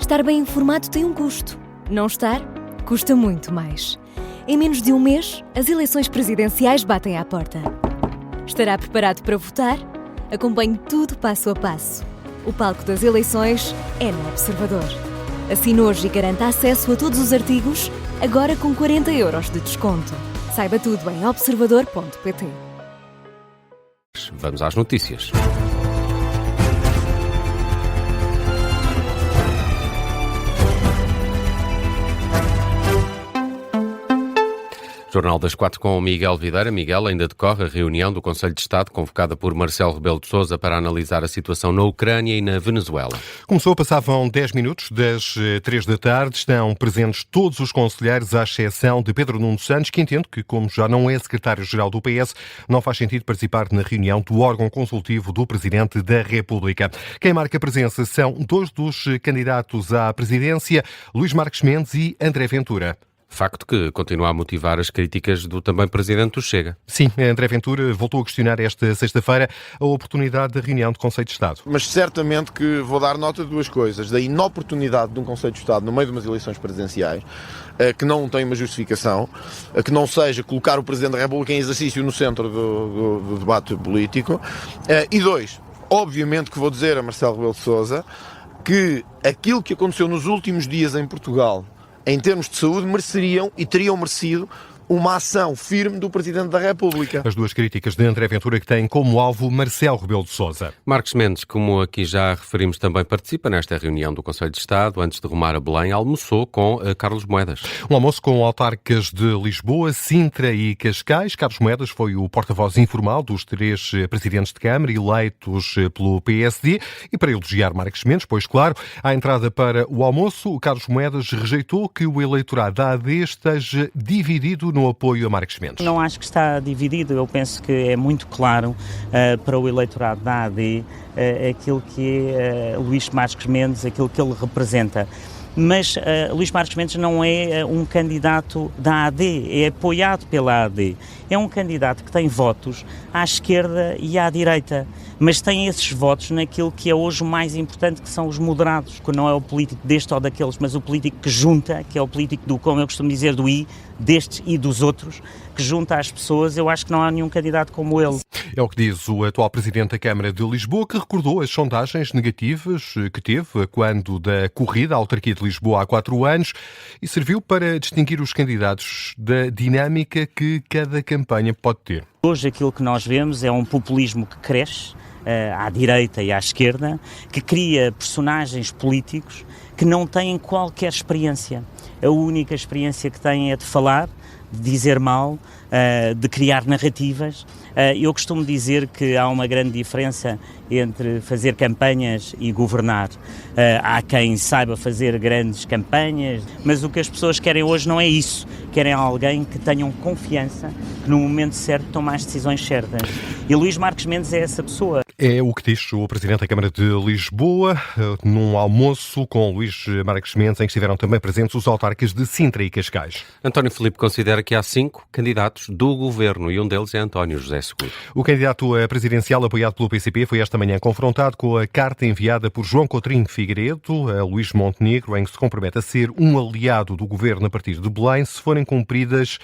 Estar bem informado tem um custo. Não estar, custa muito mais. Em menos de um mês, as eleições presidenciais batem à porta. Estará preparado para votar? Acompanhe tudo passo a passo. O palco das eleições é no Observador. Assine hoje e garanta acesso a todos os artigos, agora com 40 € de desconto. Saiba tudo em observador.pt. Vamos às notícias. Jornal das 4 com o Miguel Videira. Miguel, ainda decorre a reunião do Conselho de Estado convocada por Marcelo Rebelo de Sousa para analisar a situação na Ucrânia e na Venezuela. Começou, passavam 10 minutos das 3 da tarde. Estão presentes todos os conselheiros, à exceção de Pedro Nuno Santos, que entende que, como já não é secretário-geral do PS, não faz sentido participar na reunião do órgão consultivo do Presidente da República. Quem marca presença são dois dos candidatos à presidência, Luís Marques Mendes e André Ventura. Facto que continua a motivar as críticas do também Presidente do Chega. Sim, André Ventura voltou a questionar esta sexta-feira a oportunidade da reunião do Conselho de Estado. Mas certamente que vou dar nota de duas coisas. Da inoportunidade de um Conselho de Estado no meio de umas eleições presidenciais, que não tem uma justificação, que não seja colocar o Presidente da República em exercício no centro do debate político. E dois, obviamente que vou dizer a Marcelo Rebelo de Sousa que aquilo que aconteceu nos últimos dias em Portugal, em termos de saúde, mereceriam e teriam merecido uma ação firme do Presidente da República. As duas críticas de André Ventura, que têm como alvo Marcelo Rebelo de Sousa. Marques Mendes, como aqui já referimos, também participa nesta reunião do Conselho de Estado. Antes de rumar a Belém, almoçou com Carlos Moedas. Um almoço com autarcas de Lisboa, Sintra e Cascais. Carlos Moedas foi o porta-voz informal dos três presidentes de Câmara eleitos pelo PSD. E para elogiar Marques Mendes, pois claro, à entrada para o almoço, o Carlos Moedas rejeitou que o eleitorado da AD esteja dividido no apoio a Marques Mendes. Não acho que está dividido. Eu penso que é muito claro para o eleitorado da AD aquilo que é Luís Marques Mendes, aquilo que ele representa. Mas Luís Marques Mendes não é um candidato da AD, é apoiado pela AD. É um candidato que tem votos à esquerda e à direita, mas tem esses votos naquilo que é hoje o mais importante, que são os moderados, que não é o político deste ou daqueles, mas o político que junta, que é o político do, como eu costumo dizer, do I, destes e dos outros, que junta as pessoas. Eu acho que não há nenhum candidato como ele. É o que diz o atual Presidente da Câmara de Lisboa, que recordou as sondagens negativas que teve quando da corrida à autarquia de Lisboa há 4 anos e serviu para distinguir os candidatos da dinâmica que cada campanha pode ter. Hoje aquilo que nós vemos é um populismo que cresce à direita e à esquerda, que cria personagens políticos que não têm qualquer experiência. A única experiência que têm é de falar, de dizer mal, de criar narrativas. Eu costumo dizer que há uma grande diferença entre fazer campanhas e governar. Há quem saiba fazer grandes campanhas, mas o que as pessoas querem hoje não é isso. Querem alguém que tenham confiança, que no momento certo tome as decisões certas. E Luís Marques Mendes é essa pessoa. É o que diz o Presidente da Câmara de Lisboa, num almoço com Luís Marques Mendes, em que estiveram também presentes os autarcas de Sintra e Cascais. António Filipe considera que há 5 candidatos do governo e um deles é António José Seguro. O candidato presidencial apoiado pelo PCP foi esta manhã confrontado com a carta enviada por João Coutinho Figueiredo a Luís Montenegro, em que se compromete a ser um aliado do governo a partir de Belém, se forem cumpridas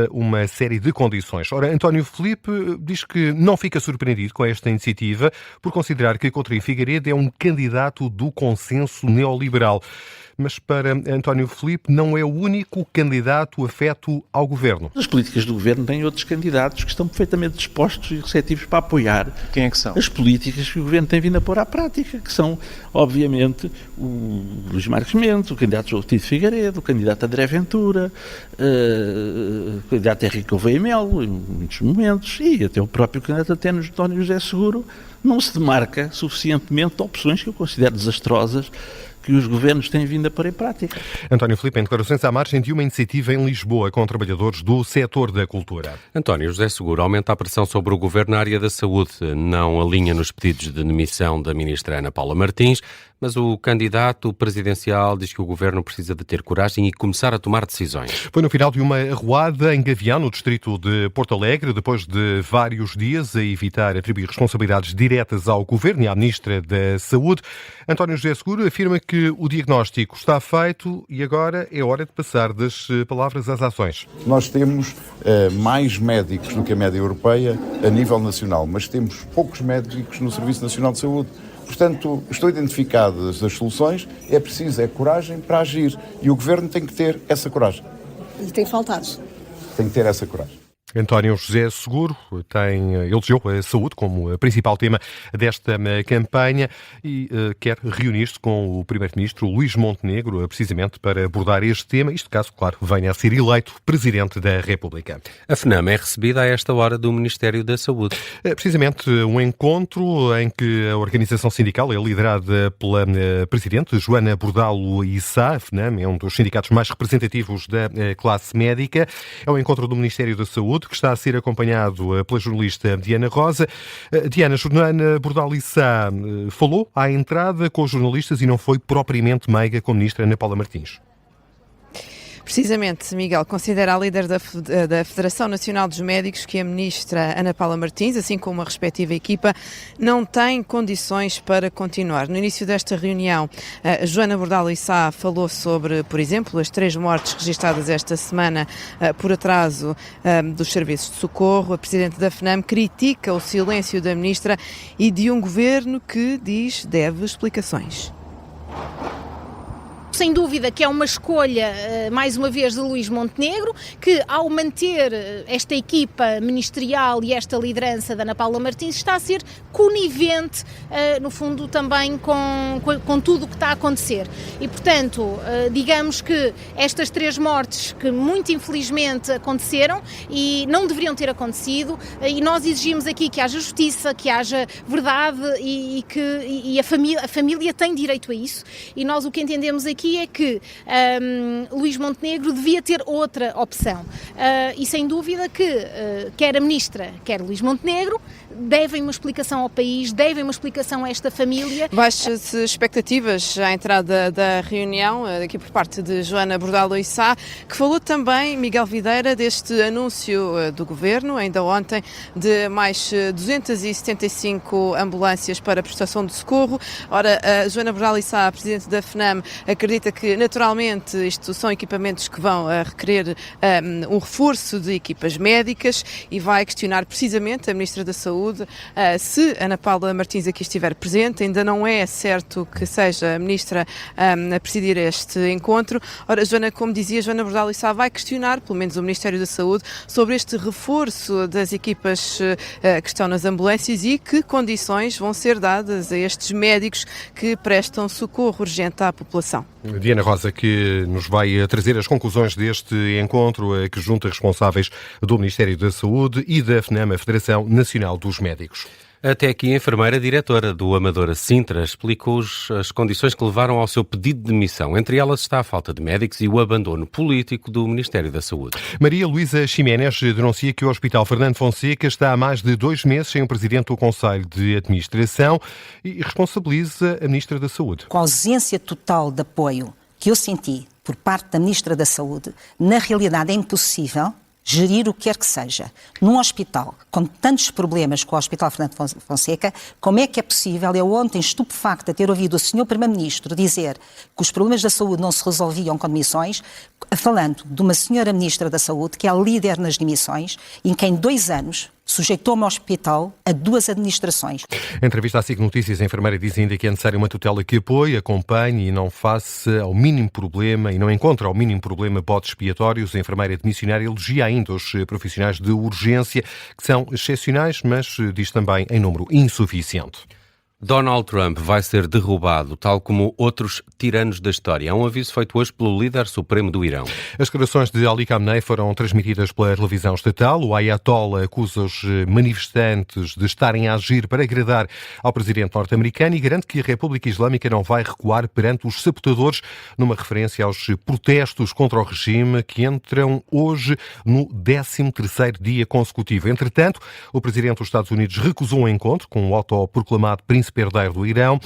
uma série de condições. Ora, António Filipe diz que não fica surpreendido com esta iniciativa por considerar que Coutinho Figueiredo é um candidato do consenso neoliberal. Mas para António Filipe não é o único candidato afeto ao governo. As políticas do governo têm outros candidatos que estão perfeitamente dispostos e receptivos para apoiar. Quem é que são? As políticas que o governo tem vindo a pôr à prática, que são, obviamente, o Luís Marques Mendes, o candidato João Coutinho Figueiredo, o candidato André Ventura, o candidato Henrique Gouveia Melo, em muitos momentos, e até o próprio candidato António José Seguro não se demarca suficientemente de opções que eu considero desastrosas que os governos têm vindo a pôr em prática. António Filipe, em declarações à margem de uma iniciativa em Lisboa com trabalhadores do setor da cultura. António José Seguro aumenta a pressão sobre o governo na área da saúde. Não alinha nos pedidos de demissão da ministra Ana Paula Martins, Mas o candidato presidencial diz que o governo precisa de ter coragem e começar a tomar decisões. Foi no final de uma arruada em Gavião, no distrito de Porto Alegre, depois de vários dias a evitar atribuir responsabilidades diretas ao governo e à Ministra da Saúde. António José Seguro afirma que o diagnóstico está feito e agora é hora de passar das palavras às ações. Nós temos mais médicos do que a média europeia a nível nacional, mas temos poucos médicos no Serviço Nacional de Saúde. Portanto, estão identificadas as soluções, é preciso coragem para agir e o Governo tem que ter essa coragem. E tem faltado. Tem que ter essa coragem. António José Seguro elegeu a saúde como principal tema desta campanha e quer reunir-se com o Primeiro-Ministro Luís Montenegro precisamente para abordar este tema, isto caso, claro, venha a ser eleito Presidente da República. A FNAM é recebida a esta hora do Ministério da Saúde. Precisamente um encontro em que a organização sindical é liderada pela Presidente Joana Bordalo Issa. A FNAM é um dos sindicatos mais representativos da classe médica. É um encontro do Ministério da Saúde que está a ser acompanhado pela jornalista Diana Rosa. Diana, Joana Bordalo Issa falou à entrada com os jornalistas e não foi propriamente meiga com a Ministra Ana Paula Martins. Precisamente, Miguel, considera a líder da Federação Nacional dos Médicos que a ministra Ana Paula Martins, assim como a respectiva equipa, não tem condições para continuar. No início desta reunião, Joana Bordalo Issa falou sobre, por exemplo, as 3 mortes registradas esta semana por atraso dos serviços de socorro. A Presidente da FNAM critica o silêncio da ministra e de um governo que diz deve explicações. Sem dúvida que é uma escolha, mais uma vez, de Luís Montenegro, que ao manter esta equipa ministerial e esta liderança da Ana Paula Martins está a ser conivente, no fundo, também com tudo o que está a acontecer. E, portanto, digamos que estas 3 mortes que muito infelizmente aconteceram e não deveriam ter acontecido, e nós exigimos aqui que haja justiça, que haja verdade e que a família tem direito a isso. E nós o que entendemos aqui é que Luís Montenegro devia ter outra opção e sem dúvida que quer a ministra, quer Luís Montenegro devem uma explicação ao país, devem uma explicação a esta família. Baixas expectativas à entrada da reunião, aqui por parte de Joana Bordalo Issa, que falou também, Miguel Videira, deste anúncio do Governo, ainda ontem, de mais 275 ambulâncias para prestação de socorro. Ora, a Joana Bordalo Issa, a Presidente da FNAM, acredita que, naturalmente, isto são equipamentos que vão requerer um reforço de equipas médicas e vai questionar precisamente a Ministra da Saúde se Ana Paula Martins aqui estiver presente. Ainda não é certo que seja a Ministra a presidir este encontro. Ora, Joana, como dizia, Joana Bordalo Issa vai questionar, pelo menos o Ministério da Saúde, sobre este reforço das equipas que estão nas ambulâncias e que condições vão ser dadas a estes médicos que prestam socorro urgente à população. Diana Rosa, que nos vai trazer as conclusões deste encontro que junta responsáveis do Ministério da Saúde e da FNAM, a Federação Nacional dos Médicos. Até aqui, a enfermeira diretora do Amadora Sintra explicou as condições que levaram ao seu pedido de demissão. Entre elas está a falta de médicos e o abandono político do Ministério da Saúde. Maria Luísa Ximénez denuncia que o Hospital Fernando Fonseca está há mais de 2 meses sem o Presidente do Conselho de Administração e responsabiliza a Ministra da Saúde. Com a ausência total de apoio que eu senti por parte da Ministra da Saúde, na realidade é impossível gerir o que quer que seja. Num hospital com tantos problemas com o Hospital Fernando Fonseca, como é que é possível, eu ontem estupefacta ter ouvido o Sr. Primeiro-Ministro dizer que os problemas da saúde não se resolviam com demissões, falando de uma Senhora Ministra da Saúde que é líder nas demissões e em que em 2 anos sujeitou-me ao hospital a 2 administrações. Em entrevista à SIC Notícias, a enfermeira diz ainda que é necessária uma tutela que apoie, acompanhe e não faça ao mínimo problema e não encontra ao mínimo problema bodes expiatórios. A enfermeira missionária elogia ainda os profissionais de urgência, que são excepcionais, mas diz também em número insuficiente. Donald Trump vai ser derrubado, tal como outros tiranos da história. É um aviso feito hoje pelo líder supremo do Irão. As declarações de Ali Khamenei foram transmitidas pela televisão estatal. O Ayatollah acusa os manifestantes de estarem a agir para agradar ao presidente norte-americano e garante que a República Islâmica não vai recuar perante os sabotadores, numa referência aos protestos contra o regime que entram hoje no 13º dia consecutivo. Entretanto, o presidente dos Estados Unidos recusou um encontro com o autoproclamado príncipe príncipe herdeiro do Irão.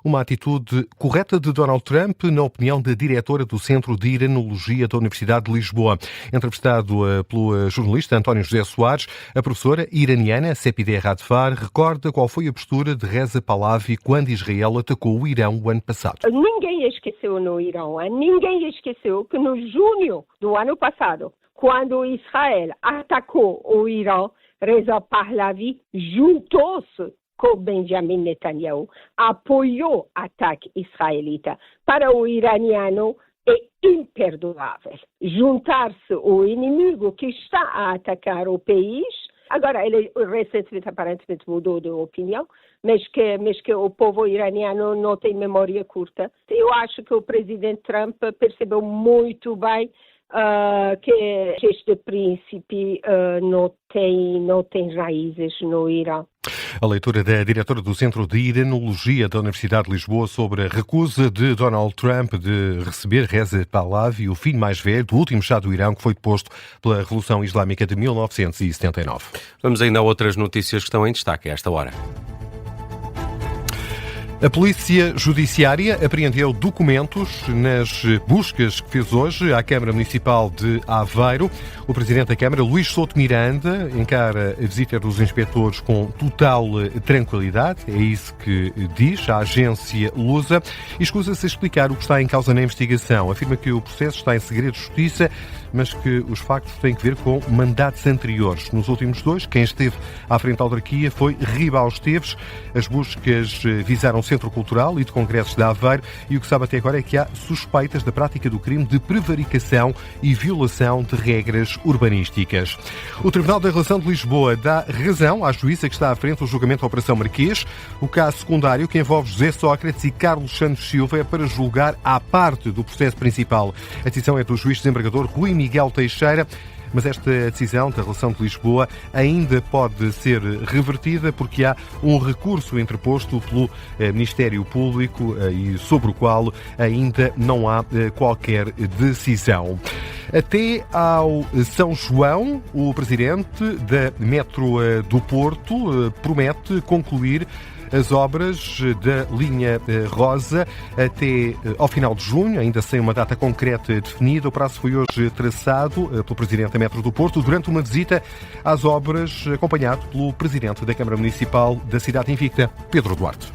Uma atitude correta de Donald Trump, na opinião da diretora do Centro de Iranologia da Universidade de Lisboa. Entrevistado pelo jornalista António José Soares, a professora iraniana Sepideh Radfar recorda qual foi a postura de Reza Pahlavi quando Israel atacou o Irão o ano passado. Ninguém esqueceu no Irão, ninguém esqueceu que no junho do ano passado, quando Israel atacou o Irão, Reza Pahlavi juntou-se com Benjamin Netanyahu, apoiou o ataque israelita. Para o iraniano é imperdoável juntar-se ao inimigo que está a atacar o país. Agora, ele recentemente aparentemente mudou de opinião, mas que o povo iraniano não tem memória curta. Eu acho que o presidente Trump percebeu muito bem que este príncipe não tem raízes no Irã. A leitura da diretora do Centro de Iranologia da Universidade de Lisboa sobre a recusa de Donald Trump de receber Reza Pahlavi, o filho mais velho do último Shah do Irão, que foi deposto pela Revolução Islâmica de 1979. Vamos ainda a outras notícias que estão em destaque a esta hora. A Polícia Judiciária apreendeu documentos nas buscas que fez hoje à Câmara Municipal de Aveiro. O Presidente da Câmara, Luís Souto Miranda, encara a visita dos inspectores com total tranquilidade. É isso que diz a agência Lusa. E escusa-se a explicar o que está em causa na investigação. Afirma que o processo está em segredo de justiça, mas que os factos têm que ver com mandatos anteriores. Nos últimos dois, quem esteve à frente da autarquia foi Ribal Esteves. As buscas visaram o Centro Cultural e de Congressos de Aveiro e o que sabe até agora é que há suspeitas da prática do crime de prevaricação e violação de regras urbanísticas. O Tribunal da Relação de Lisboa dá razão à juíza que está à frente do julgamento da Operação Marquês. O caso secundário, que envolve José Sócrates e Carlos Santos Silva, é para julgar à parte do processo principal. A decisão é do juiz desembargador Rui Miguel Teixeira. Mas esta decisão da Relação de Lisboa ainda pode ser revertida porque há um recurso interposto pelo Ministério Público e sobre o qual ainda não há qualquer decisão. Até ao São João, o Presidente da Metro do Porto promete concluir as obras da linha rosa até ao final de junho, ainda sem uma data concreta definida. O prazo foi hoje traçado pelo Presidente da Metro do Porto durante uma visita às obras, acompanhado pelo Presidente da Câmara Municipal da cidade invicta, Pedro Duarte.